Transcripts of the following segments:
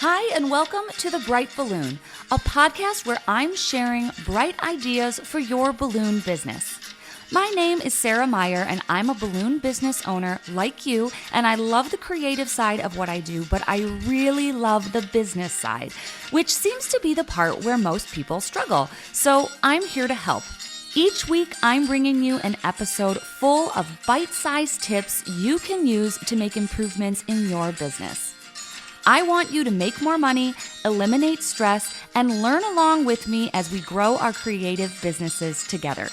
Hi, and welcome to The Bright Balloon, a podcast where I'm sharing bright ideas for your balloon business. My name is Sarah Meyer, and I'm a balloon business owner like you, and I love the creative side of what I do, but I really love the business side, which seems to be the part where most people struggle. So I'm here to help. Each week, I'm bringing you an episode full of bite-sized tips you can use to make improvements in your business. I want you to make more money, eliminate stress, and learn along with me as we grow our creative businesses together.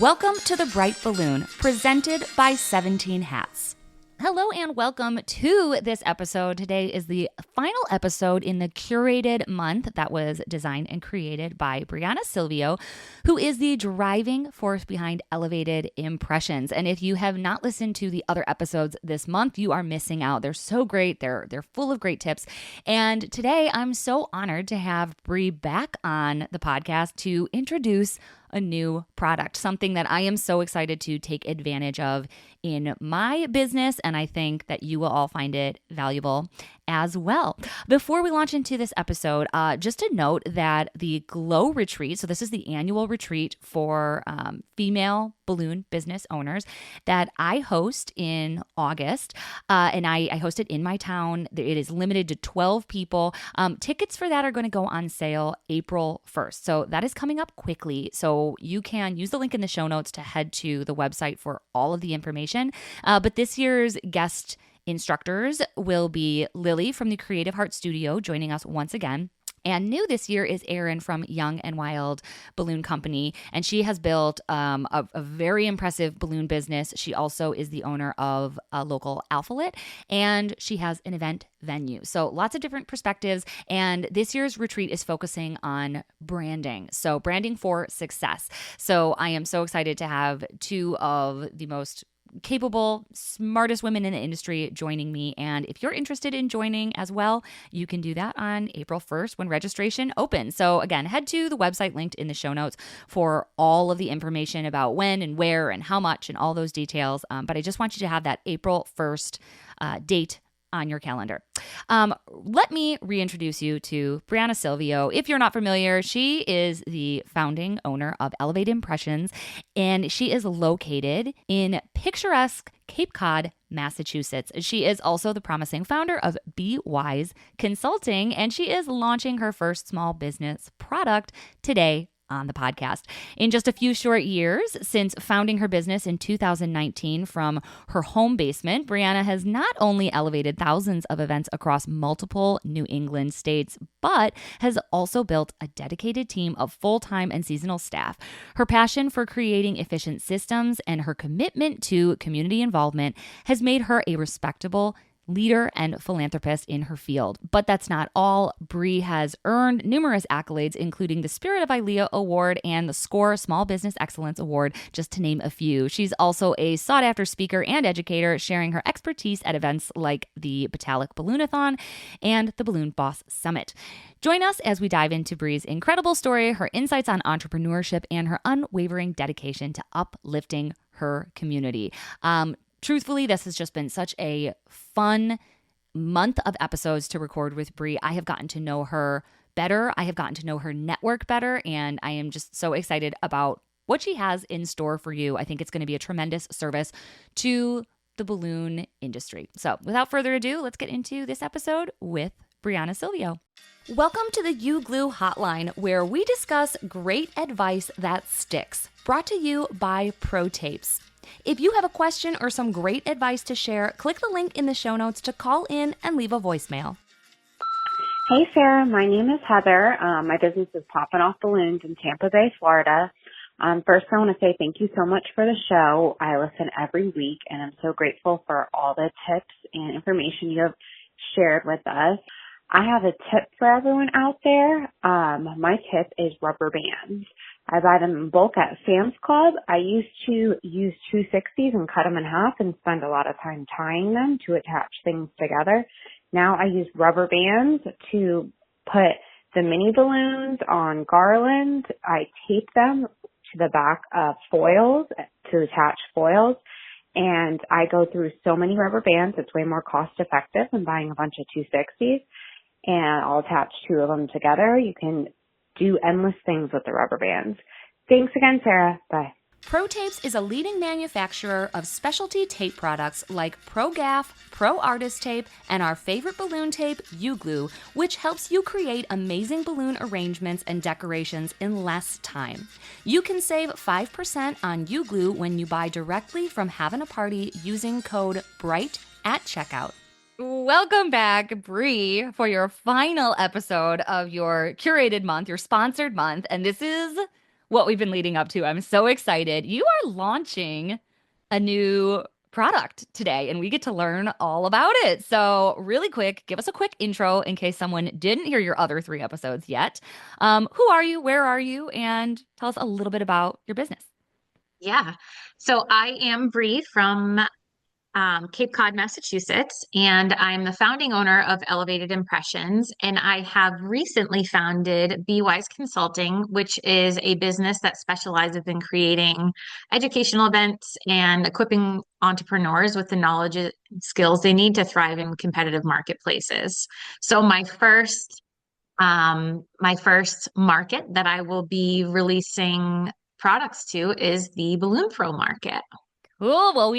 Welcome to The Bright Balloon, presented by 17 Hats. Hello and welcome to this episode. Today is the final episode in the curated month that was designed and created by Brianna Silvio, who is the driving force behind Elevated Impressions. And if you have not listened to the other episodes this month, you are missing out. They're so great. They're full of great tips. And today I'm so honored to have Bri back on the podcast to introduce a new product, something that I am so excited to take advantage of in my business, and I think that you will all find it valuable as well. Before we launch into this episode, just a note that the Glow Retreat, so this is the annual retreat for female balloon business owners that I host in August, and I host it in my town. It is limited to 12 people. Tickets for that are going to go on sale April 1st, so that is coming up quickly. So you can use the link in the show notes to head to the website for all of the information. But this year's guest instructors will be Lily from the Creative Heart Studio joining us once again. And new this year is Erin from Young and Wild Balloon Company, and she has built a very impressive balloon business. She also is the owner of a local Alphalit, and she has an event venue. So lots of different perspectives, and this year's retreat is focusing on branding. So branding for success. So I am so excited to have two of the most capable, smartest women in the industry joining me. And if you're interested in joining as well, you can do that on April 1st when registration opens. So again, head to the website linked in the show notes for all of the information about when and where and how much and all those details. But I just want you to have that April 1st date on your calendar. Let me reintroduce you to Brianna Silvio. If you're not familiar, she is the founding owner of Elevated Impressions, and she is located in picturesque Cape Cod, Massachusetts. She is also the promising founder of BWise Consulting, and she is launching her first small business product today on the podcast. In just a few short years since founding her business in 2019 from her home basement, Brianna has not only elevated thousands of events across multiple New England states, but has also built a dedicated team of full-time and seasonal staff. Her passion for creating efficient systems and her commitment to community involvement has made her a respectable leader and philanthropist in her field. But that's not all. Bri has earned numerous accolades, including the Spirit of ILEA Award and the SCORE Small Business Excellence Award, just to name a few. She's also a sought-after speaker and educator, sharing her expertise at events like the Batalic Balloonathon and the Balloon Boss Summit. Join us as we dive into Bri's incredible story, her insights on entrepreneurship, and her unwavering dedication to uplifting her community. Truthfully, this has just been such a fun month of episodes to record with Bri. I have gotten to know her better. I have gotten to know her network better, and I am just so excited about what she has in store for you. I think it's going to be a tremendous service to the balloon industry. So without further ado, let's get into this episode with Brianna Silvio. Welcome to the You Glue Hotline, where we discuss great advice that sticks. Brought to you by Pro Tapes. If you have a question or some great advice to share, click the link in the show notes to call in and leave a voicemail. Hey, Sarah. My name is Heather. My business is Popping Off Balloons in Tampa Bay, Florida. First, I want to say thank you so much for the show. I listen every week, and I'm so grateful for all the tips and information you have shared with us. I have a tip for everyone out there. My tip is rubber bands. I buy them in bulk at Sam's Club. I used to use 260s and cut them in half and spend a lot of time tying them to attach things together. Now I use rubber bands to put the mini balloons on garland. I tape them to the back of foils to attach foils. And I go through so many rubber bands. It's way more cost effective than buying a bunch of 260s. and I'll attach two of them together. You can do endless things with the rubber bands. Thanks again, Sarah. Bye. Pro Tapes is a leading manufacturer of specialty tape products like Pro Gaff, Pro Artist Tape, and our favorite balloon tape, U-Glue, which helps you create amazing balloon arrangements and decorations in less time. You can save 5% on U-Glue when you buy directly from Having a Party using code BRIGHT at checkout. Welcome back, Bri, for your final episode of your curated month, your sponsored month. And this is what we've been leading up to. I'm so excited. You are launching a new product today, and we get to learn all about it. So, really quick, give us a quick intro in case someone didn't hear your other 3 episodes yet. Who are you? Where are you? And tell us a little bit about your business. Yeah. So I am Bri from Cape Cod, Massachusetts, and I'm the founding owner of Elevated Impressions. And I have recently founded BWise Consulting, which is a business that specializes in creating educational events and equipping entrepreneurs with the knowledge and skills they need to thrive in competitive marketplaces. So my first market that I will be releasing products to is the Balloon Pro market. Cool. Well,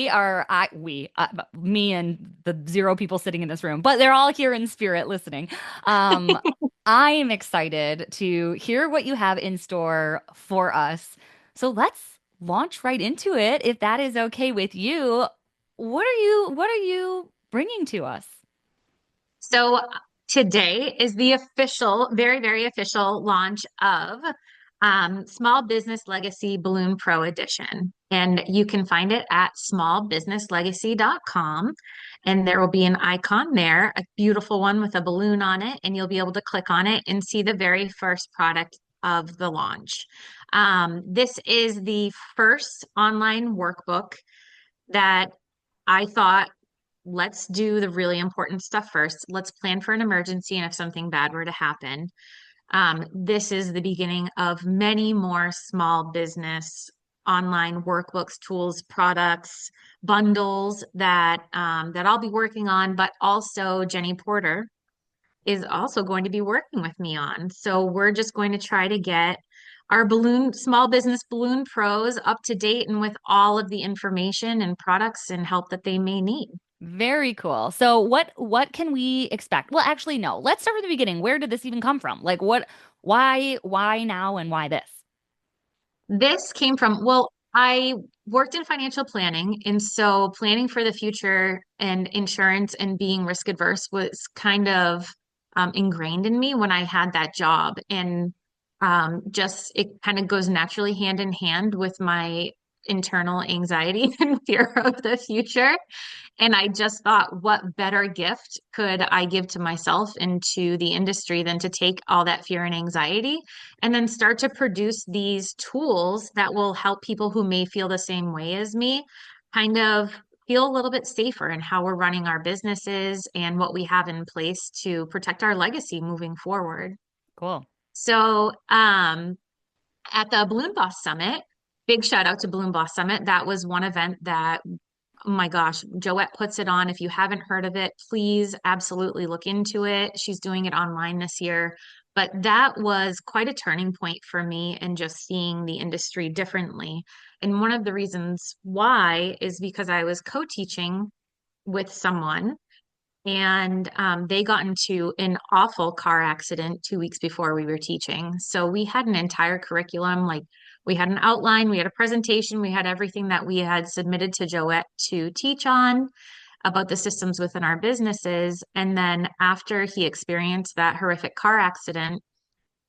me and the 0 people sitting in this room, but they're all here in spirit listening. Um, I am excited to hear what you have in store for us. So let's launch right into it, if that is okay with you. What are you bringing to us? So today is the official, very, very official launch of Small Business Legacy Balloon Pro Edition. And you can find it at smallbusinesslegacy.com. And there will be an icon there, a beautiful one with a balloon on it. And you'll be able to click on it and see the very first product of the launch. This is the first online workbook that I thought, let's do the really important stuff first. Let's plan for an emergency and if something bad were to happen. This is the beginning of many more small business online workbooks, tools, products, bundles that I'll be working on, but also Jenny Porter is also going to be working with me on. So we're just going to try to get our small business balloon pros up to date and with all of the information and products and help that they may need. Very cool. So what can we expect? Well, actually, no. Let's start from the beginning. Where did this even come from? Like why now and why this? This came from, well, I worked in financial planning, and so planning for the future and insurance and being risk adverse was kind of ingrained in me when I had that job. And just it kind of goes naturally hand in hand with my internal anxiety and fear of the future. And I just thought, what better gift could I give to myself and to the industry than to take all that fear and anxiety and then start to produce these tools that will help people who may feel the same way as me kind of feel a little bit safer in how we're running our businesses and what we have in place to protect our legacy moving forward. Cool. So, at the Balloon Boss Summit, big shout out to Balloon Boss Summit. That was one event that, oh my gosh, Joette puts it on. If you haven't heard of it, please absolutely look into it. She's doing it online this year. But that was quite a turning point for me and just seeing the industry differently. And one of the reasons why is because I was co-teaching with someone and they got into an awful car accident 2 weeks before we were teaching. So we had an entire curriculum, like we had an outline, we had a presentation, we had everything that we had submitted to Joette to teach on about the systems within our businesses. And then after he experienced that horrific car accident,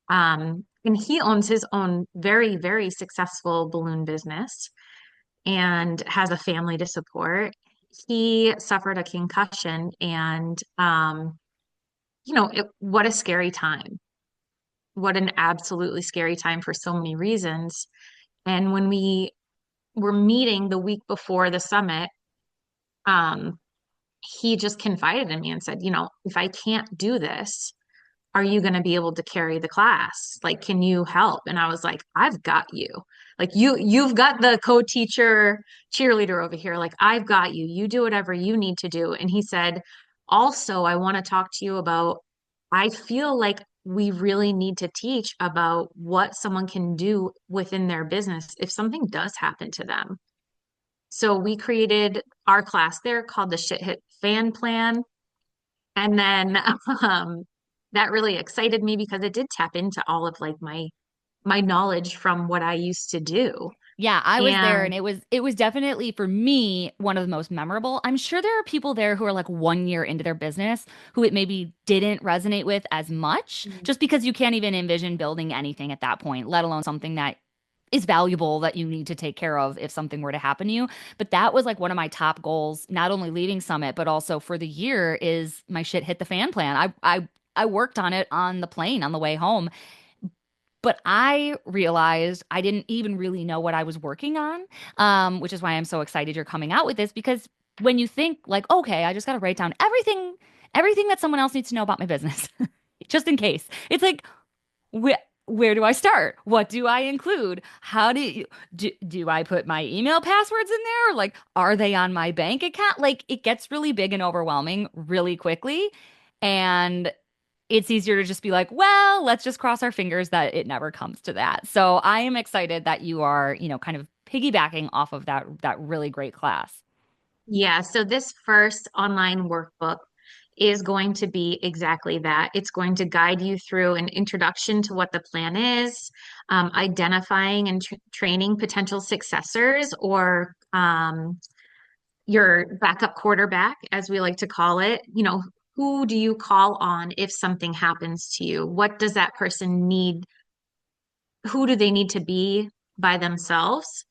and he owns his own very, very successful balloon business and has a family to support. He suffered a concussion and what a scary time. What an absolutely scary time for so many reasons. And when we were meeting the week before the summit, um, he just confided in me and said, if I can't do this, are you going to be able to carry the class? Like, can you help? And I was like, I've got you. Like you've got the co-teacher cheerleader over here. Like, I've got you. You do whatever you need to do. And he said, also, I want to talk to you about I feel like we really need to teach about what someone can do within their business if something does happen to them. So we created our class there called the Shit Hit Fan Plan. And then that really excited me because it did tap into all of like my knowledge from what I used to do. Yeah, I was there and And it was definitely for me one of the most memorable. I'm sure there are people there who are like 1 year into their business who it maybe didn't resonate with as much just because you can't even envision building anything at that point, let alone something that is valuable that you need to take care of if something were to happen to you. But that was like one of my top goals, not only leaving Summit, but also for the year is my shit hit the fan plan. I worked on it on the plane on the way home, but I realized I didn't even really know what I was working on, which is why I'm so excited you're coming out with this because when you think like, okay, I just got to write down everything that someone else needs to know about my business, just in case. It's like, where do I start? What do I include? How do I put my email passwords in there? Like, are they on my bank account? Like, it gets really big and overwhelming really quickly. And it's easier to just be like, well, let's just cross our fingers that it never comes to that. So I am excited that you are, kind of piggybacking off of that really great class. yeah, so this first online workbook is going to be exactly that. It's going to guide you through an introduction to what the plan is, identifying and training potential successors or your backup quarterback, as we like to call it. Who do you call on if something happens to you? What does that person need? Who do they need to be by themselves?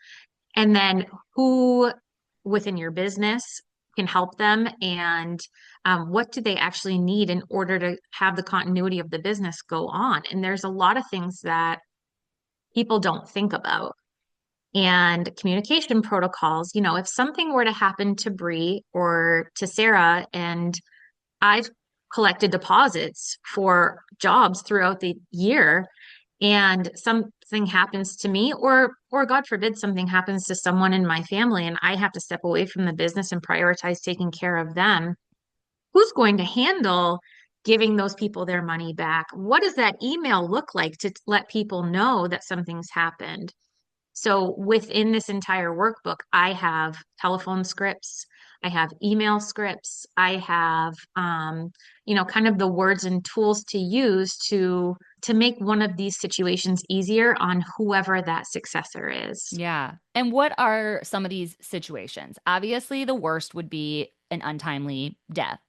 And then who within your business can help them and what do they actually need in order to have the continuity of the business go on? And there's a lot of things that people don't think about. And communication protocols, if something were to happen to Bri or to Sarah, and I've collected deposits for jobs throughout the year, and something happens to me, or God forbid something happens to someone in my family and I have to step away from the business and prioritize taking care of them, who's going to handle giving those people their money back? What does that email look like to let people know that something's happened? So within this entire workbook, I have telephone scripts, I have email scripts, I have kind of the words and tools to use to make one of these situations easier on whoever that successor is. Yeah. And what are some of these situations? Obviously, the worst would be an untimely death.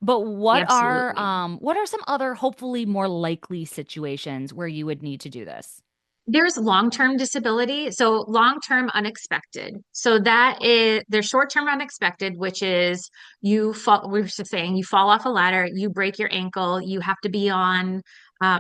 But Absolutely. what are some other hopefully more likely situations where you would need to do this? There's long-term disability. So long-term unexpected. So that is there's short-term unexpected, which is we were just saying you fall off a ladder, you break your ankle, you have to be on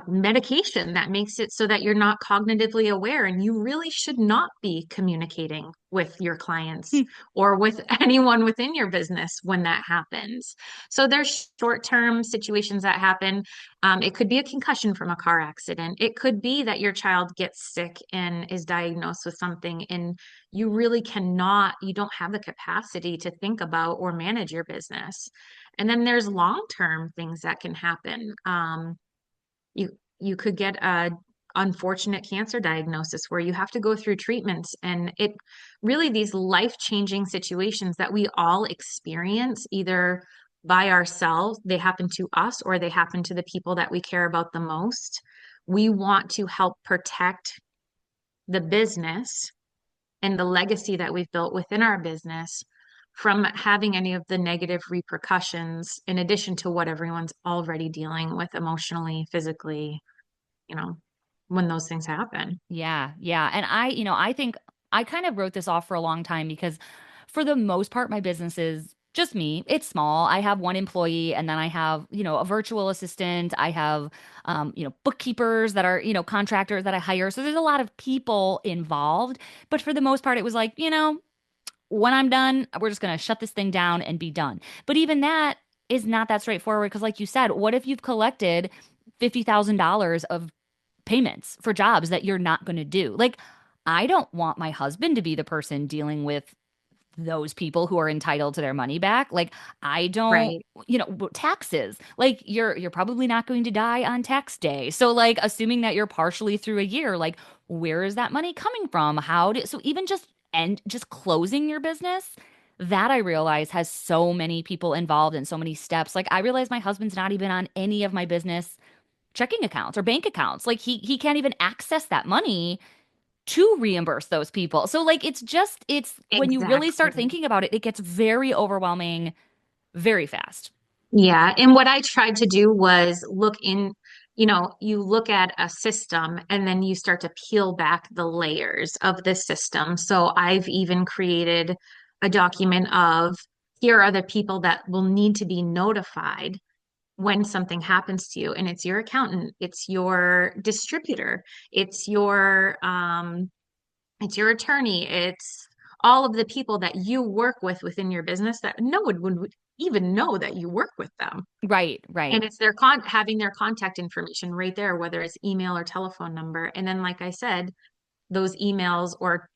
medication that makes it so that you're not cognitively aware, and you really should not be communicating with your clients or with anyone within your business when that happens. So there's short-term situations that happen. It could be a concussion from a car accident. It could be that your child gets sick and is diagnosed with something, and you don't have the capacity to think about or manage your business. And then there's long-term things that can happen. You you could get a unfortunate cancer diagnosis where you have to go through treatments, and it really these life-changing situations that we all experience either by ourselves, they happen to us, or they happen to the people that we care about the most. We want to help protect the business and the legacy that we've built within our business from having any of the negative repercussions in addition to what everyone's already dealing with emotionally, physically, you know, when those things happen. Yeah, yeah. And I think I kind of wrote this off for a long time because for the most part, my business is just me. It's small. I have one employee and then I have, a virtual assistant. I have, bookkeepers that are, contractors that I hire. So there's a lot of people involved. But for the most part, it was like, when I'm done, we're just going to shut this thing down and be done. But even that is not that straightforward because, like you said, what if you've collected $50,000 of payments for jobs that you're not going to do? Like, I don't want my husband to be the person dealing with those people who are entitled to their money back. Like I don't, Right. taxes. Like you're probably not going to die on tax day. So like assuming that you're partially through a year, like where is that money coming from? So even just closing your business, that I realize has so many people involved and so many steps. Like I realize my husband's not even on any of my business checking accounts or bank accounts. Like he can't even access that money to reimburse those people. So like it's when you really start Exactly. thinking about it, it gets very overwhelming very fast. Yeah. And what I tried to do was you look at a system and then you start to peel back the layers of the system. So I've even created a document of here are the people that will need to be notified when something happens to you. And it's your accountant, it's your distributor, it's your attorney, it's all of the people that you work with within your business that no one would even know that you work with them. Right, right. And it's having their contact information right there, whether it's email or telephone number. And then, like I said, those emails or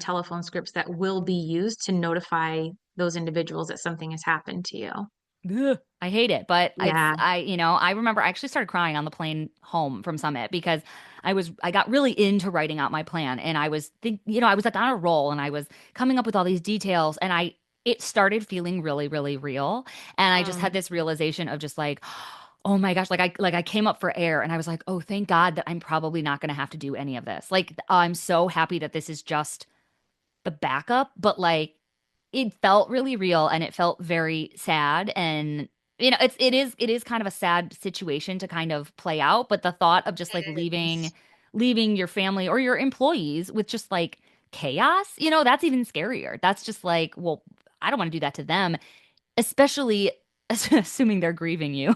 telephone scripts that will be used to notify those individuals that something has happened to you. Ugh, I hate it, but Yeah. I remember I actually started crying on the plane home from Summit because I got really into writing out my plan and I was like on a roll and I was coming up with all these details and it started feeling really, really real. And I just had Mm. this realization of just like, oh my gosh, like I came up for air and I was like, oh, thank God that I'm probably not going to have to do any of this. Like I'm so happy that this is just the backup, but like it felt really real and it felt very sad and it is kind of a sad situation to kind of play out, but the thought of just like It is. leaving your family or your employees with just like chaos, that's even scarier. That's just like, well, I don't want to do that to them, especially assuming they're grieving you.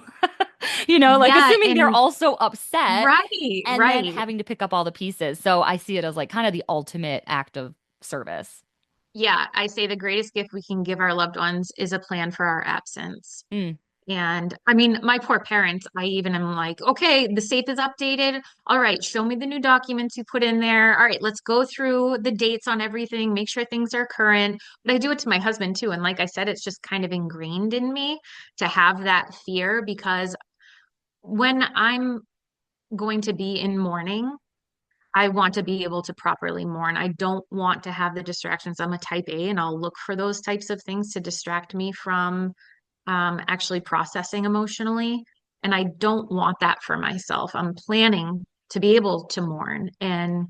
Like Yeah, assuming they're and also upset right, and then right. having to pick up all the pieces. So I see it as like kind of the ultimate act of service. Yeah, I say the greatest gift we can give our loved ones is a plan for our absence. Mm, And I mean, my poor parents, I even am like, okay, the safe is updated. All right, show me the new documents you put in there. All right, let's go through the dates on everything, make sure things are current. But I do it to my husband too. And like I said, it's just kind of ingrained in me to have that fear because when I'm going to be in mourning, I want to be able to properly mourn. I don't want to have the distractions. I'm a type A and I'll look for those types of things to distract me from actually processing emotionally. And I don't want that for myself. I'm planning to be able to mourn. And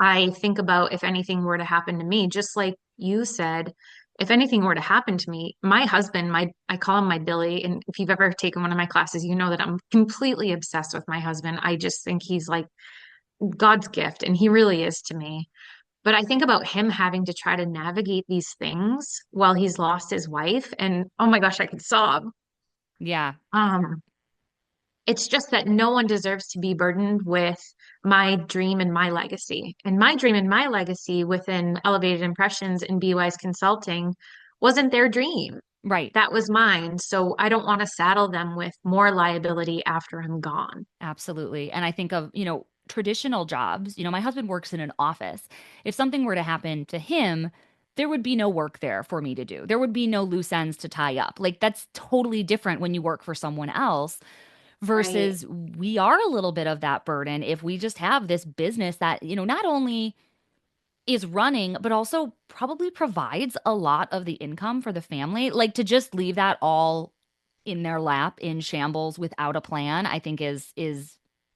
I think about if anything were to happen to me, just like you said, if anything were to happen to me, my husband, I call him my Billy. And if you've ever taken one of my classes, you know that I'm completely obsessed with my husband. I just think he's like God's gift, and he really is to me. But I think about him having to try to navigate these things while he's lost his wife, and oh my gosh, I could sob. yeah. Um, it's just that no one deserves to be burdened with my dream and my legacy. And my dream and my legacy within Elevated Impressions and BWise Consulting wasn't their dream. Right. That was mine. So I don't want to saddle them with more liability after I'm gone. Absolutely. And I think of, traditional jobs. My husband works in an office. If something were to happen to him, there would be no work there for me to do. There would be no loose ends to tie up. Like that's totally different when you work for someone else Right. versus we are a little bit of that burden if we just have this business that, not only is running, but also probably provides a lot of the income for the family. Like to just leave that all in their lap in shambles without a plan, I think is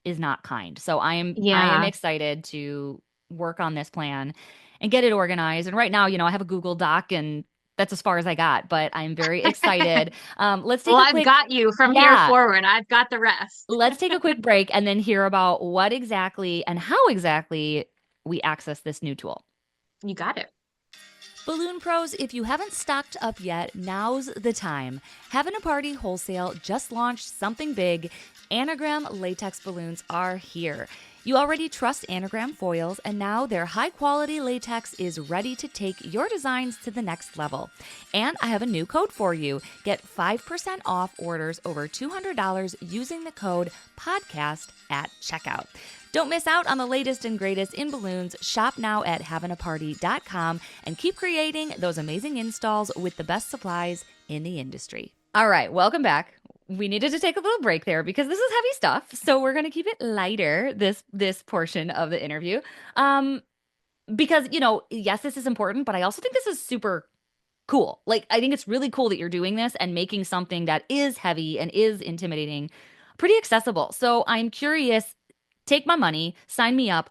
not kind. So I am Yeah. excited to work on this plan and get it organized. And right now, I have a Google Doc and that's as far as I got, but I'm very excited. Let's Well, take a I've quick, got you from here yeah, forward. I've got the rest. let's take a quick break and then hear about what exactly and how exactly we access this new tool. You got it. Balloon Pros, if you haven't stocked up yet, now's the time. Having a Party Wholesale just launched something big. Anagram latex balloons are here. You already trust anagram foils, and now their high-quality latex is ready to take your designs to the next level. And I have a new code for you. Get 5% off orders over $200 using the code PODCAST at checkout. Don't miss out on the latest and greatest in balloons. Shop now at havenaparty.com and keep creating those amazing installs with the best supplies in the industry. All right, welcome back. We needed to take a little break there because this is heavy stuff. So we're going to keep it lighter, this portion of the interview. Because, yes, this is important, but I also think this is super cool. Like, I think it's really cool that you're doing this and making something that is heavy and is intimidating pretty accessible. So I'm curious, take my money, sign me up.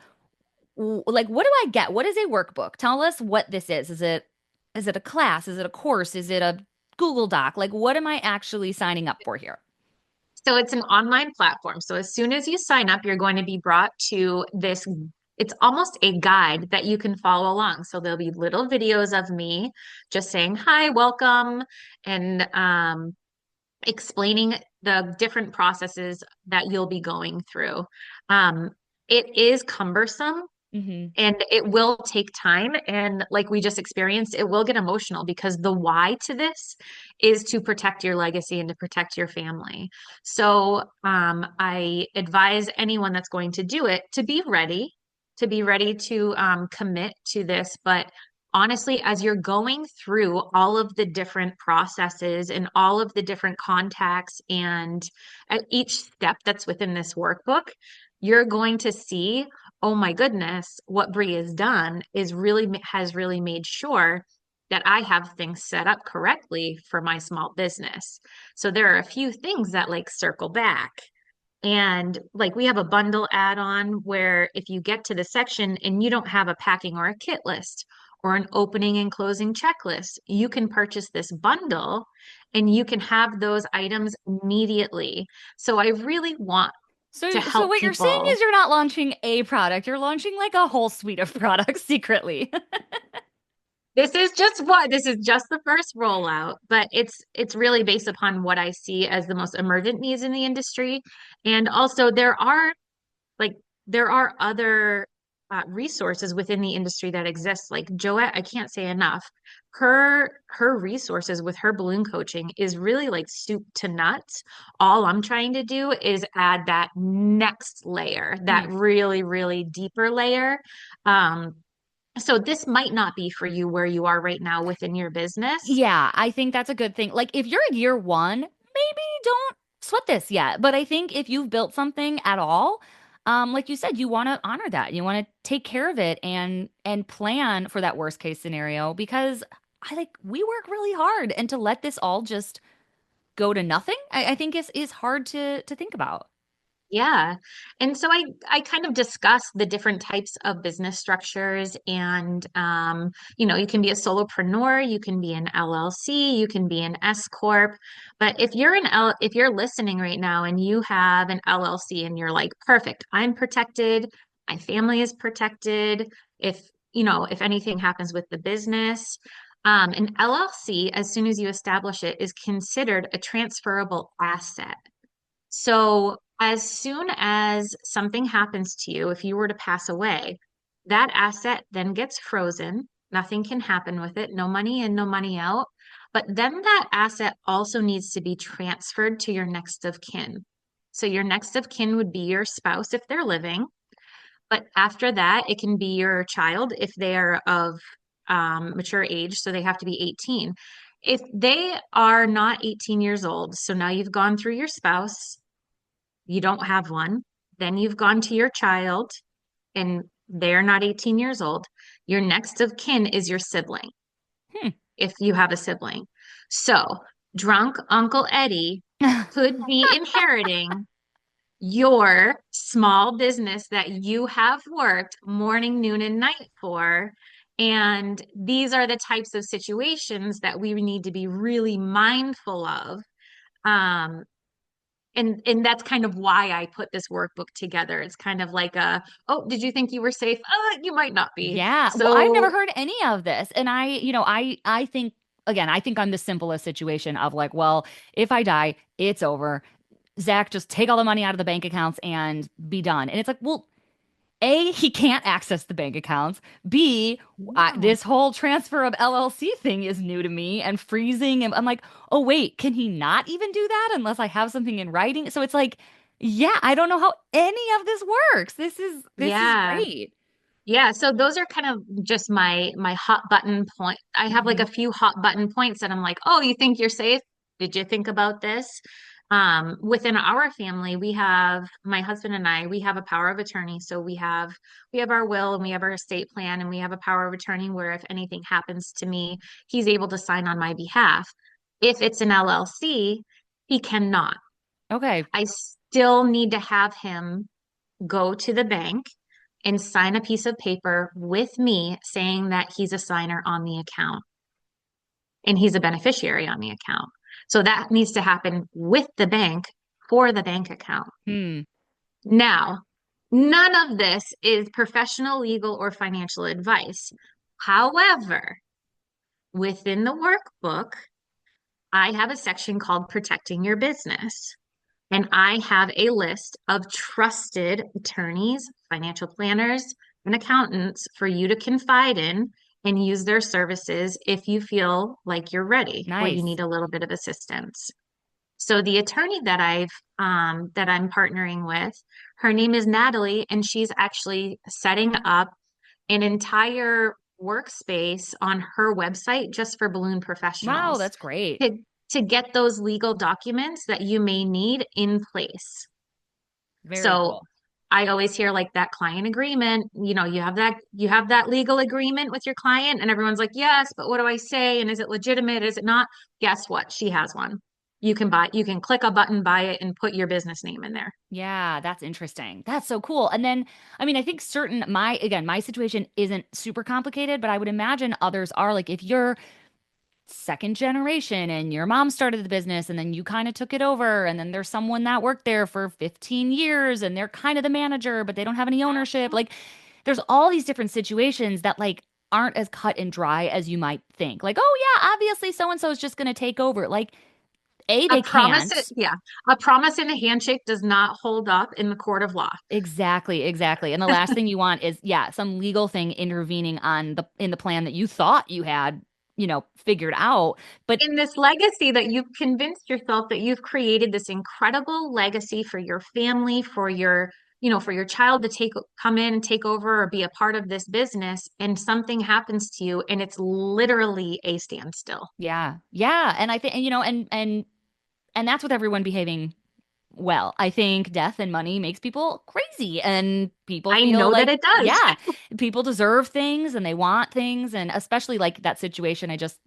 Like, what do I get? What is a workbook? Tell us what this is. Is it a class? Is it a course? Is it a Google Doc? Like, what am I actually signing up for here? So it's an online platform. So as soon as you sign up, you're going to be brought to this. It's almost a guide that you can follow along. So there'll be little videos of me just saying, hi, welcome, and explaining the different processes that you'll be going through. Um, it is cumbersome. Mm-hmm. And it will take time. And like we just experienced, it will get emotional because the why to this is to protect your legacy and to protect your family. So I advise anyone that's going to do it to be ready to commit to this. But honestly, as you're going through all of the different processes and all of the different contacts and at each step that's within this workbook, you're going to see, oh my goodness, what Bri has done has really made sure that I have things set up correctly for my small business. So there are a few things that like circle back. And like we have a bundle add-on where if you get to the section and you don't have a packing or a kit list or an opening and closing checklist, you can purchase this bundle and you can have those items immediately. So I really want to So help what you're saying people. is you're not launching a product, you're launching like a whole suite of products secretly. This is just the first rollout, but it's really based upon what I see as the most emergent needs in the industry. And also like there are other resources within the industry that exist. Like Joette, I can't say enough. Her resources with her balloon coaching is really like soup to nuts. All I'm trying to do is add that next layer, that Mm. really, really deeper layer. Um, so this might not be for you where you are right now within your business. Yeah, I think that's a good thing. Like if you're in year one, maybe don't sweat this yet. But I think if you've built something at all, like you said, you want to honor that. You want to take care of it and plan for that worst case scenario because we work really hard and to let this all just go to nothing, I think is hard to think about. Yeah. And so I kind of discuss the different types of business structures and you can be a solopreneur, you can be an LLC, you can be an S corp. But if you're listening right now and you have an LLC and you're like, perfect, I'm protected, my family is protected, if anything happens with the business, an LLC, as soon as you establish it, is considered a transferable asset. So, as soon as something happens to you, if you were to pass away, that asset then gets frozen. Nothing can happen with it, no money in, no money out. But then that asset also needs to be transferred to your next of kin. So, your next of kin would be your spouse if they're living. But after that, it can be your child if they are of mature age. So, they have to be 18. If they are not 18 years old, so now you've gone through your spouse, you don't have one. Then you've gone to your child and they're not 18 years old. Your next of kin is your sibling, Hmm. if you have a sibling. So, drunk Uncle Eddie could be inheriting your small business that you have worked morning, noon, and night for. And these are the types of situations that we need to be really mindful of. Um, and that's kind of why I put this workbook together. It's kind of like oh, did you think you were safe? You might not be. Yeah. Well, I've never So heard any of this. And I think again, I think I'm the simplest situation of like, well, if I die, it's over. Zach, just take all the money out of the bank accounts and be done. And it's like, well, A, he can't access the bank accounts. B, No. this whole transfer of LLC thing is new to me and freezing. And I'm like, oh, wait, can he not even do that unless I have something in writing? So it's like, yeah, I don't know how any of this works. This is Yeah. great. Yeah, so those are kind of just my hot button point. I have like Hmm. a few hot button points that I'm like, oh, you think you're safe? Did you think about this? Within our family, we have my husband and I, we have a power of attorney. So we have our will and we have our estate plan and we have a power of attorney where if anything happens to me, he's able to sign on my behalf. If it's an LLC, he cannot. Okay, I still need to have him go to the bank and sign a piece of paper with me saying that he's a signer on the account and he's a beneficiary on the account. So that needs to happen with the bank for the bank account. hmm. Now, none of this is professional, legal, or financial advice. However, within the workbook, I have a section called Protecting Your Business. And I have a list of trusted attorneys, financial planners, and accountants for you to confide in and use their services if you feel like you're ready or you Nice. need a little bit of assistance. So the attorney that I'm partnering with, her name is Natalie, and she's actually setting up an entire workspace on her website just for balloon Wow, professionals that's great. to, to get those legal documents that you may need in place. Very So cool. I always hear like that client agreement, you have that legal agreement with your client and everyone's like, "Yes, but what do I say? And is it legitimate? Is it not?" Guess what? She has one. You can click a button, buy it, and put your business name in there. Yeah, that's interesting. That's so cool. And then, I mean, I think my situation isn't super complicated, but I would imagine others are. Like, if you're second generation and your mom started the business and then you kind of took it over, and then there's someone that worked there for 15 years and they're kind of the manager, but they don't have any ownership. Like, there's all these different situations that, like, aren't as cut and dry as you might think. Like, oh, yeah, obviously so and so is just going to take over. Like, A, A they promise, can't. yeah, a promise and a handshake does not hold up in the court of law. Exactly, exactly. And the last thing you want is, yeah, some legal thing intervening on the in the plan that you thought you had, figured out. But In this legacy that you've convinced yourself that you've created this incredible legacy for your family, for your child to come in and take over or be a part of this business, and something happens to you and it's literally a standstill. yeah, yeah. And I think, and and that's with everyone behaving well. I think death and money makes people crazy, and people I feel know that like, it does. yeah, people deserve things and they want things. And especially like that situation I just,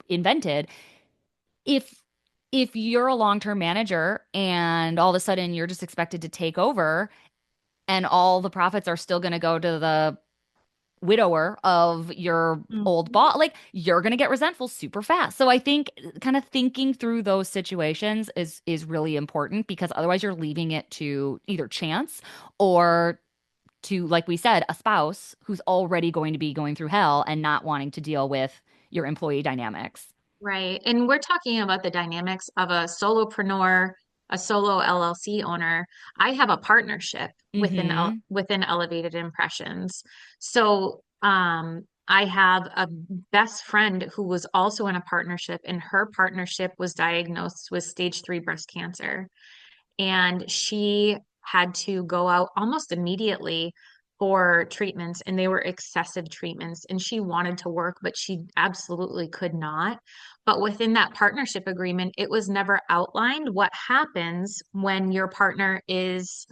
invented. If you're a long-term manager and all of a sudden you're just expected to take over and all the profits are still going to go to the widower of your old Mhm. boss, like, you're going to get resentful super fast. So I think kind of thinking through those situations is really important, because otherwise you're leaving it to either chance or to, like we said, a spouse who's already going to be going through hell and not wanting to deal with your employee dynamics. Right. And we're talking about the dynamics of a solopreneur, a solo LLC owner. I have a partnership Mm-hmm. within Elevated Impressions. So, I have a best friend who was also in a partnership, and her partnership was diagnosed with stage 3 breast cancer. And she had to go out almost immediately for treatments, and they were excessive treatments. And she wanted to work, but she absolutely could not. But within that partnership agreement, it was never outlined what happens when your partner is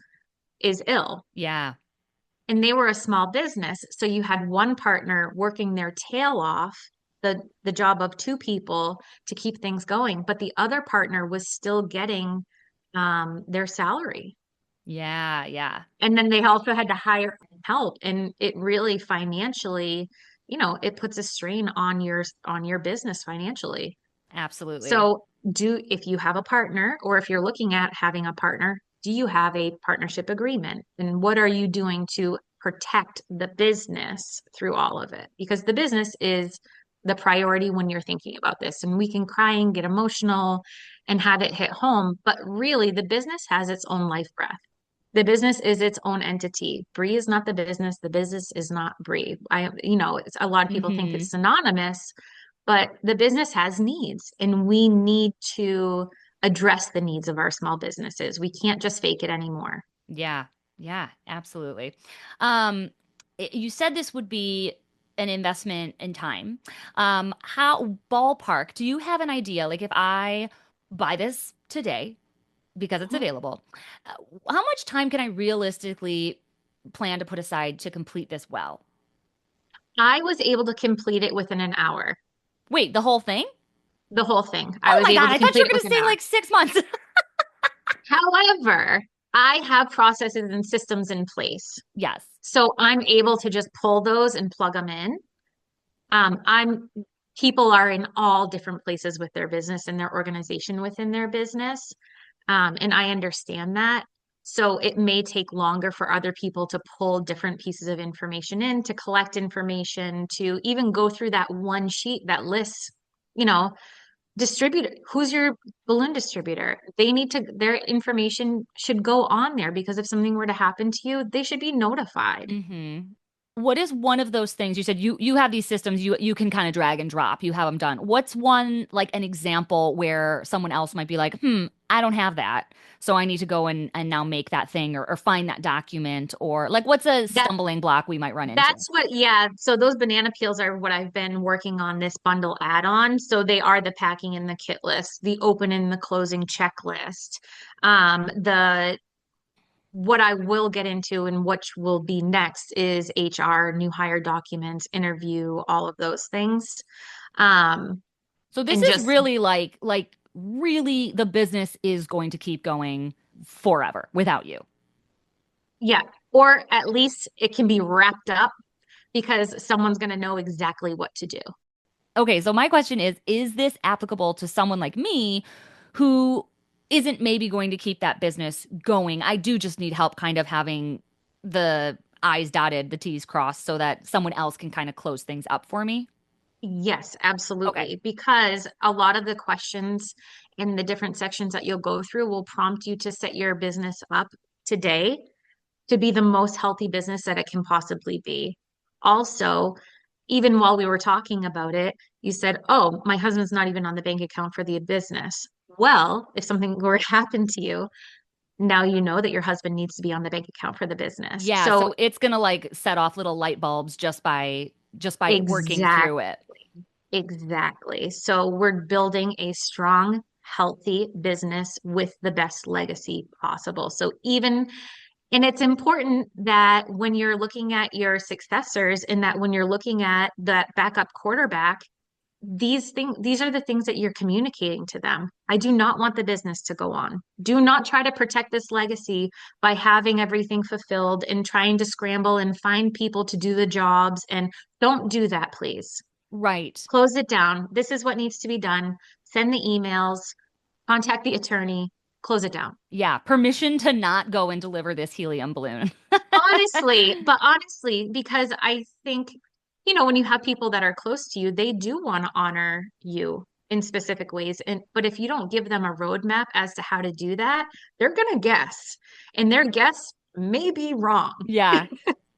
ill. Yeah. And they were a small business, so you had one partner working their tail off, the job of two people to keep things going, but the other partner was still getting their salary. Yeah. Yeah. And then they also had to hire help, and it really financially, it puts a strain on your business financially. Absolutely. So, if you have a partner or if you're looking at having a partner, do you have a partnership agreement? And what are you doing to protect the business through all of it? Because the business is the priority when you're thinking about this. And we can cry and get emotional and have it hit home, but really the business has its own life breath. The business is its own entity. Bri is not the business. The business is not Bri. A lot of people think Mm-hmm. it's synonymous, but the business has needs and we need to address the needs of our small businesses. We can't just fake it anymore. Yeah. Yeah, absolutely. Um, you said this would be an investment in time. How ballpark, do you have an idea? Like if I buy this today because it's available, uh, how much time can I realistically plan to put aside to complete this well? I was able to complete it within an hour. Wait, the whole thing? The whole thing. I Oh was my able God, to I thought you complete were it going to within an say hour. like 6 months. However, I have processes and systems in place. Yes. So I'm able to just pull those and plug them in. I'm People are in all different places with their business and their organization within their business. And I understand that. So it may take longer for other people to pull different pieces of information in, to collect information, to even go through that one sheet that lists, you know, distributor, who's your balloon distributor? They need to, their information should go on there because if something were to happen to you, they should be notified. Hmm. What is one of those things you said you have these systems you can kind of drag and drop. You have them done. What's one like an example where someone else might be like, I don't have that, so I need to go and now make that thing or find that document or like what's a That stumbling block we might run into? That's what, yeah. So those banana peels are what I've been working on this bundle add-on. So they are the packing and the kit list, the open and the closing checklist. The What I will get into and which will be next is HR, new hire documents, interview, all of those things. Um, So this and is just really like really the business is going to keep going forever without you. Yeah, or at least it can be wrapped up because someone's going to know exactly what to do. Okay, so my question is this applicable to someone like me who isn't maybe going to keep that business going? I do just need help kind of having the I's dotted, the T's crossed so that someone else can kind of close things up for me. Yes, Okay. absolutely. Because a lot of the questions in the different sections that you'll go through will prompt you to set your business up today to be the most healthy business that it can possibly be. Also, even while we were talking about it, you said, "Oh, my husband's not even on the bank account for the business." Well, if something were to happen to you, now you know that your husband needs to be on the bank account for the business. Yeah, So so it's gonna like set off little light bulbs just by working exactly. through it. Exactly. So we're building a strong, healthy business with the best legacy possible. And it's important that when you're looking at your successors and that when you're looking at that backup quarterback, these are the things that you're communicating to them. I do not want the business to go on. Do not try to protect this legacy by having everything fulfilled and trying to scramble and find people to do the jobs. And don't do that, please. Right. Close it down. This is what needs to be done. Send the emails, contact the attorney, close it down. Yeah, permission to not go and deliver this helium balloon. Honestly, because I think, when you have people that are close to you, they do want to honor you in specific ways. But if you don't give them a roadmap as to how to do that, they're gonna guess. And their guess may be wrong. Yeah,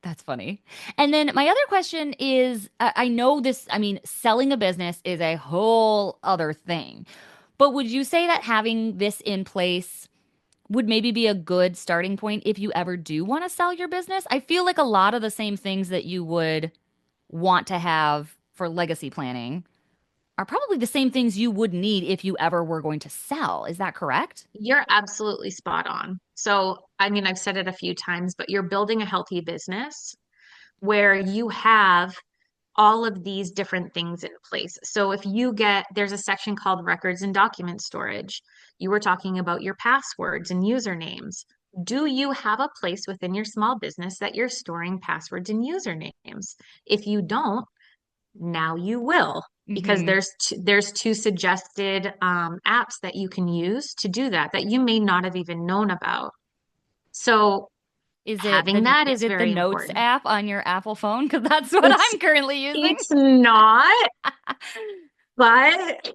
that's funny. And then my other question is I know this, I mean, selling a business is a whole other thing. But would you say that having this in place would maybe be a good starting point if you ever do want to sell your business? I feel like a lot of the same things that you would want to have for legacy planning are probably the same things you would need if you ever were going to sell. Is that correct? You're absolutely spot on. So, I mean, I've said it a few times, but you're building a healthy business where you have all of these different things in place. So if there's a section called records and document storage. You were talking about your passwords and usernames. Do you have a place within your small business that you're storing passwords and usernames? If you don't, now you will, because Hmm. there's two suggested apps that you can use to do that you may not have even known about. So having that Is is it the very Notes important. app on your Apple phone? Because that's what It's I'm currently using. it's not. But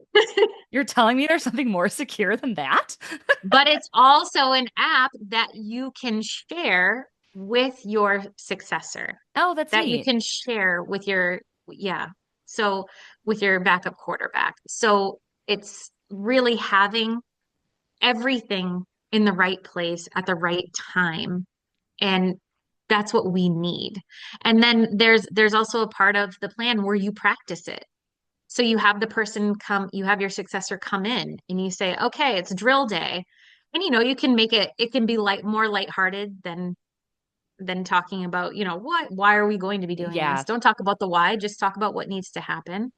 You're telling me there's something more secure than that? but it's also an app that you can share with your successor, Oh, that's that you neat. can share with your, yeah. So with your backup quarterback. So it's really having everything in the right place at the right time. And that's what we need. And then there's also a part of the plan where you practice it. So you have the person come, you have your successor come in and you say, okay, it's drill day. And you can make it can be more lighthearted than talking about, why are we going to be doing this? Yeah. Don't talk about the why, just talk about what needs to happen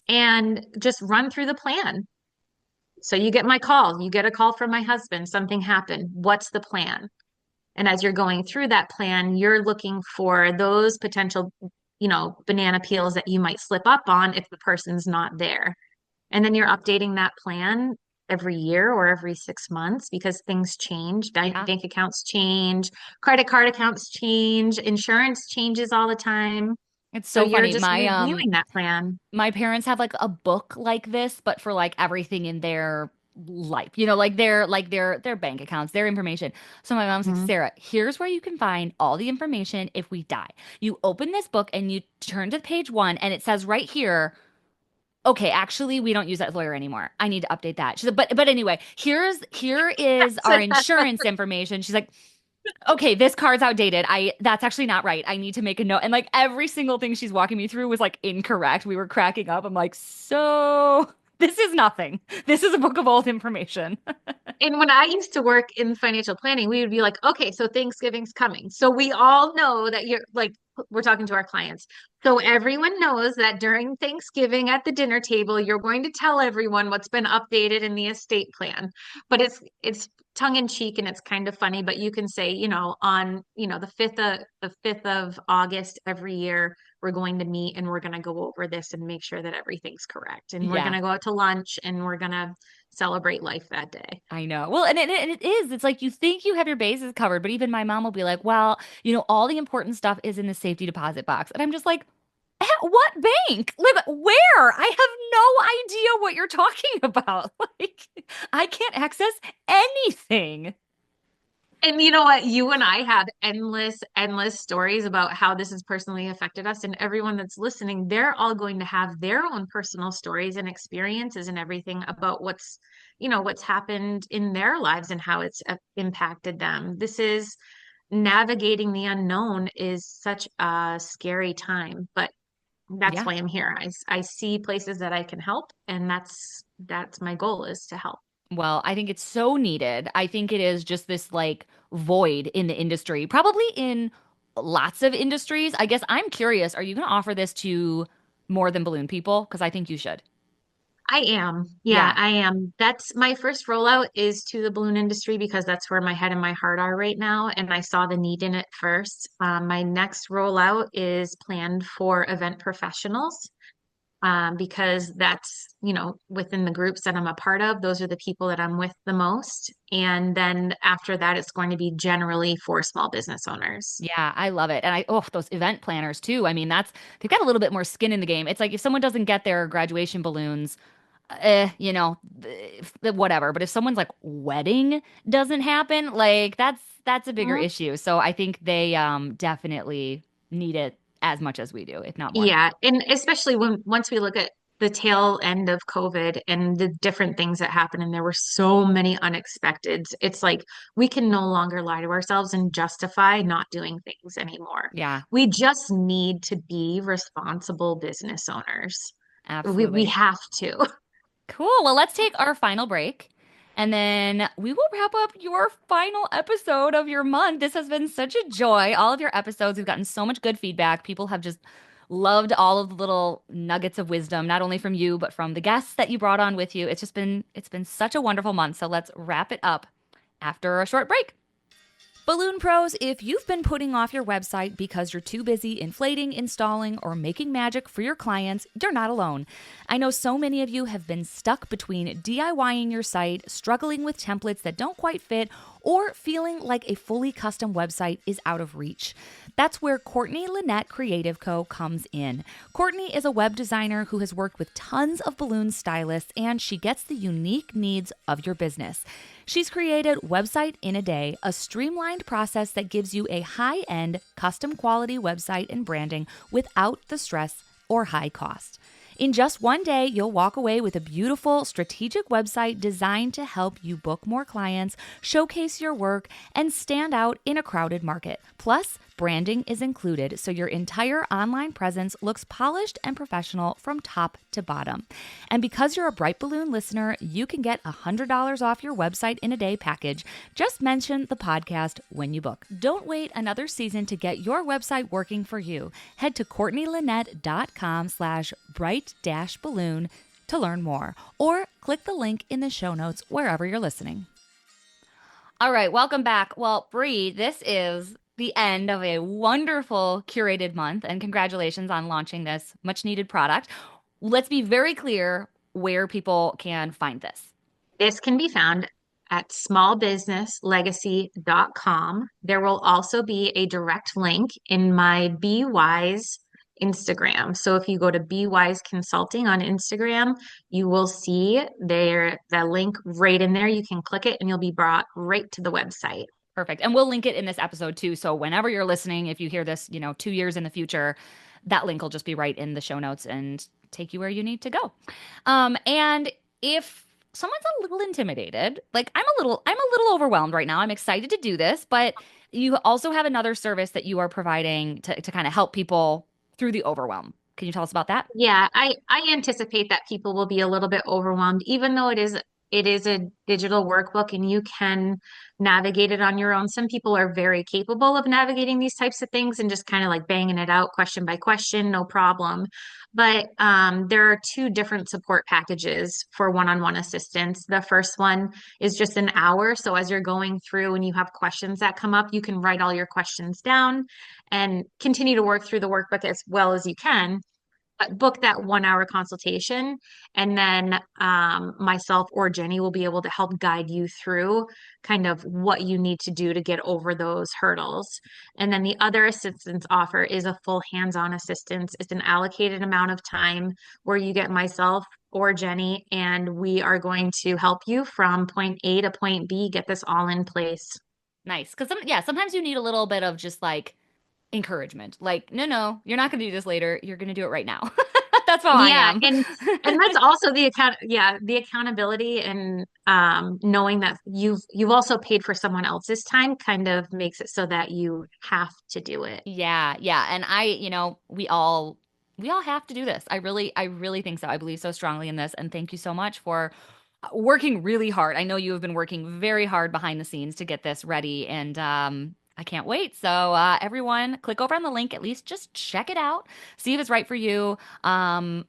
and just run through the plan. So you get my call, you get a call from my husband, something happened. What's the plan? And as you're going through that plan, you're looking for those potential, banana peels that you might slip up on if the person's not there. And then you're updating that plan every year or every 6 months because things change. Yeah. Bank accounts change, credit card accounts change, insurance changes all the time. It's So so you're funny. just My reviewing that plan. my parents have like a book like this, but for like everything in their life, like their bank accounts, their information. So my mom's like, Mhm. Sarah, here's where you can find all the information if we die. You open this book and you turn to page 1 and it says right here, okay, actually we don't use that lawyer anymore. I need to update that. She said, but anyway, here is our insurance information. She's like, okay, this card's outdated. That's actually not right. I need to make a note. And like every single thing she's walking me through was like incorrect. We were cracking up. I'm like, so this is nothing. This is a book of old information. And when I used to work in financial planning, we would be like, okay, so Thanksgiving's coming. So we all know that you're like, we're talking to our clients. So everyone knows that during Thanksgiving at the dinner table, you're going to tell everyone what's been updated in the estate plan. But it's tongue in cheek and it's kind of funny, but you can say, on, the 5th of August every year, we're going to meet and we're going to go over this and make sure that everything's correct. And we're going Yeah, to go out to lunch and we're going to celebrate life that day. I know. Well, and it is. It's like you think you have your bases covered, but even my mom will be like, well, all the important stuff is in the safety deposit box. And I'm just like, at what bank? Like, where? I have no idea what you're talking about. Like, I can't access anything. And you know what? You and I have endless, endless stories about how this has personally affected us. And everyone that's listening, they're all going to have their own personal stories and experiences and everything about what's happened in their lives and how it's impacted them. This is navigating the unknown is such a scary time, but that's Yeah. why I'm here. I see places that I can help, and that's my goal is to help. Well, I think it's so needed. I think it is just this like void in the industry, probably in lots of industries. I guess I'm curious, are you going to offer this to more than balloon people? Because I think you should. I am. Yeah, Yeah. I am. That's my first rollout is to the balloon industry because that's where my head and my heart are right now. And I saw the need in it first. My next rollout is planned for event professionals because that's, within the groups that I'm a part of, those are the people that I'm with the most. And then after that, it's going to be generally for small business owners. Yeah, I love it. And those event planners too. I mean, they've got a little bit more skin in the game. It's like if someone doesn't get their graduation balloons, whatever. But if someone's like wedding doesn't happen, like that's a bigger Mhm. issue. So I think they definitely need it as much as we do, if not more. Yeah, and especially when once we look at the tail end of COVID and the different things that happened, and there were so many unexpected, it's like we can no longer lie to ourselves and justify not doing things anymore. Yeah, We just need to be responsible business owners. We absolutely. have to. Cool. Well, let's take our final break and then we will wrap up your final episode of your month. This has been such a joy. All of your episodes, we've gotten so much good feedback. People have just loved all of the little nuggets of wisdom, not only from you, but from the guests that you brought on with you. It's been such a wonderful month. So let's wrap it up after a short break. Balloon Pros, if you've been putting off your website because you're too busy inflating, installing, or making magic for your clients, you're not alone. I know so many of you have been stuck between DIYing your site, struggling with templates that don't quite fit, or feeling like a fully custom website is out of reach. That's where Courtney Lynette Creative Co. comes in. Courtney is a web designer who has worked with tons of balloon stylists, and she gets the unique needs of your business. She's created Website in a Day, a streamlined process that gives you a high-end, custom quality website and branding without the stress or high cost. In just one day, you'll walk away with a beautiful, strategic website designed to help you book more clients, showcase your work, and stand out in a crowded market. Plus, branding is included, so your entire online presence looks polished and professional from top to bottom. And because you're a Bright Balloon listener, you can get $100 off your Website in a Day package. Just mention the podcast when you book. Don't wait another season to get your website working for you. Head to CourtneyLynette.com/bright-balloon to learn more, or click the link in the show notes wherever you're listening. All right, welcome back. Well, Bri, this is the end of a wonderful curated month, and congratulations on launching this much needed product. Let's be very clear where people can find this. This can be found at smallbusinesslegacy.com. There will also be a direct link in my BWise Instagram. So if you go to BWise Consulting on Instagram, you will see there the link right in there. You can click it and you'll be brought right to the website. Perfect. And we'll link it in this episode too. So whenever you're listening, if you hear this, 2 years in the future, that link will just be right in the show notes and take you where you need to go. And if someone's a little intimidated, like I'm a little overwhelmed right now. I'm excited to do this, but you also have another service that you are providing to kind of help people through the overwhelm. Can you tell us about that? Yeah, I anticipate that people will be a little bit overwhelmed, even though it is a digital workbook and you can navigate it on your own. Some people are very capable of navigating these types of things and just kind of like banging it out question by question, no problem. But there are two different support packages for one-on-one assistance. The first one is just an hour. So as you're going through and you have questions that come up, you can write all your questions down and continue to work through the workbook as well as you can. But book that 1 hour consultation, and then myself or Jenny will be able to help guide you through kind of what you need to do to get over those hurdles. And then the other assistance offer is a full hands-on assistance. It's an allocated amount of time where you get myself or Jenny, and we are going to help you from point A to point B, get this all in place. Nice. Because sometimes you need a little bit of just like encouragement. Like, no, you're not going to do this later. You're going to do it right now. That's how I am. and that's also the accountability and knowing that you've also paid for someone else's time kind of makes it so that you have to do it. Yeah. And we all have to do this. I really think so. I believe so strongly in this. And thank you so much for working really hard. I know you have been working very hard behind the scenes to get this ready, and I can't wait. So everyone, click over on the link. At least just check it out. See if it's right for you. I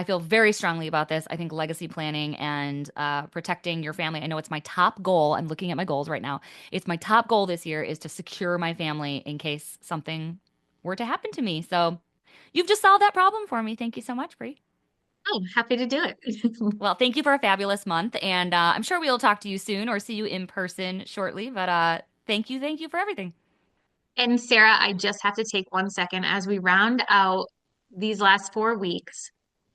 feel very strongly about this. I think legacy planning and protecting your family. I know it's my top goal. I'm looking at my goals right now. It's my top goal this year is to secure my family in case something were to happen to me. So you've just solved that problem for me. Thank you so much, Bri. Oh, happy to do it. Well, thank you for a fabulous month. And I'm sure we'll talk to you soon or see you in person shortly. But thank you for everything. And Sarah, I just have to take 1 second as we round out these last 4 weeks.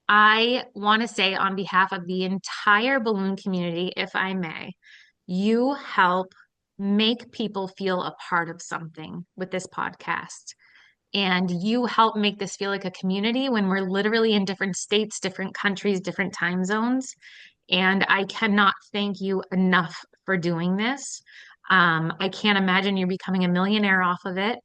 I want to say on behalf of the entire balloon community, if I may, you help make people feel a part of something with this podcast. And you help make this feel like a community when we're literally in different states, different countries, different time zones. And I cannot thank you enough for doing this. I can't imagine you're becoming a millionaire off of it,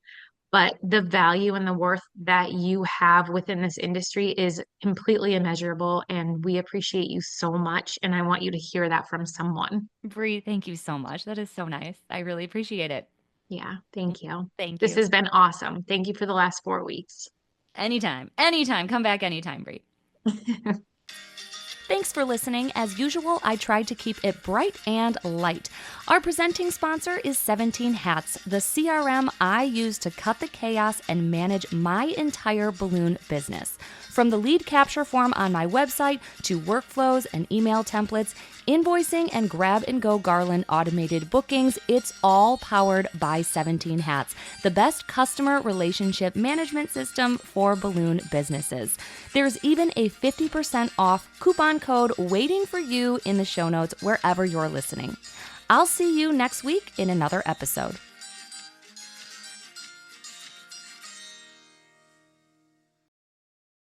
but the value and the worth that you have within this industry is completely immeasurable, and we appreciate you so much. And I want you to hear that from someone. Bri, thank you so much. That is so nice. I really appreciate it. Yeah, thank you. Thank you. This has been awesome. Thank you for the last 4 weeks. Anytime. Come back anytime, Bri. Thanks for listening. As usual, I tried to keep it bright and light. Our presenting sponsor is 17 Hats, the CRM I use to cut the chaos and manage my entire balloon business. From the lead capture form on my website to workflows and email templates, invoicing and grab-and-go garland automated bookings, it's all powered by 17 Hats, the best customer relationship management system for balloon businesses. There's even a 50% off coupon code waiting for you in the show notes wherever you're listening. I'll see you next week in another episode.